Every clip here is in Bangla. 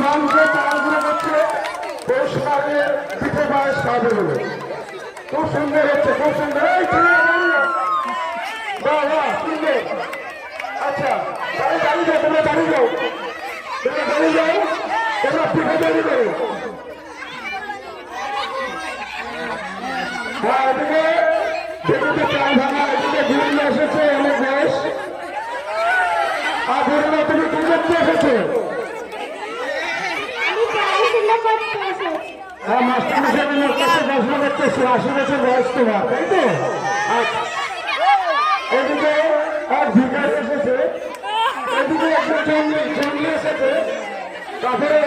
মানুষের তাড়াহুড়ো করছে পৌষ মাসের পিঠে পায়েস খাবে বলে। খুব সুন্দর হচ্ছে, খুব সুন্দর। এই বাহ বাহ, সুন্দর। আচ্ছা, দাঁড়িয়ে যাও, তোমরা দাঁড়িয়ে যাও, তোমরা দাঁড়িয়ে যাও, তোমরা পিঠে তৈরি করো। হ্যাঁ, এদিকে দেখতে চাল ভাঙা, এদিকে বিভিন্ন এসেছে অনেক বয়স। আর বলুন, তুমি কি করতে এসেছো? হ্যাঁ, মাস্টার মশাইয়ের কাছে পড়াশোনা করতেছো, 80 বছর বয়স তোমার, তাই তো? এদিকে এক ভিখারি এসেছে, এদিকে একজন জঙ্গলি এসেছে। তারপরে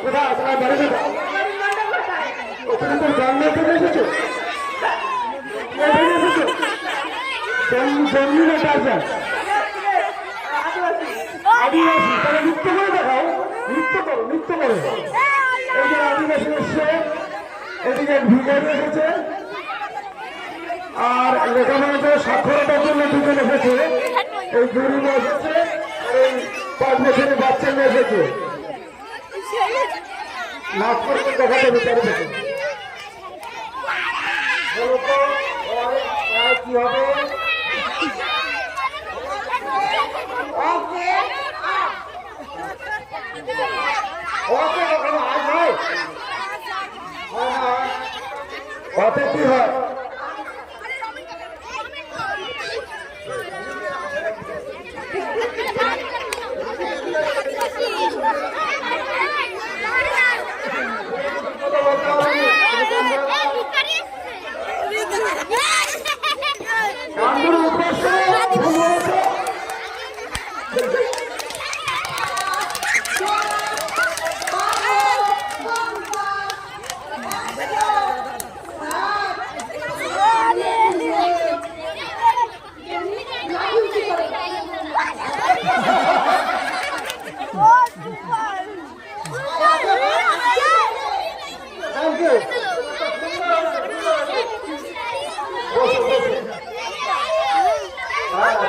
কোথায় আপনার বাড়ি কোথায়? তুমি তো জঙ্গল থেকে এসেছো, জঙ্গলি না টাইগার? আদিবাসী। তাহলে নৃত্য করে দেখাও, নৃত্য করো, নৃত্য করো। এই যে আদিবাসী এসছে, এদিকে ভিখারি এসেছে, আর লেখাপড়াতে সাক্ষরতার জন্য দুজন এসেছে। এই গরিব এসেছে, আর এই 5 বছরের বাচ্চা মেয়ে এসেছে। নাচ করতে দেখাতে বিচারে দেখে কি হবে? ওতে কি হয়?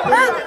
Thank you.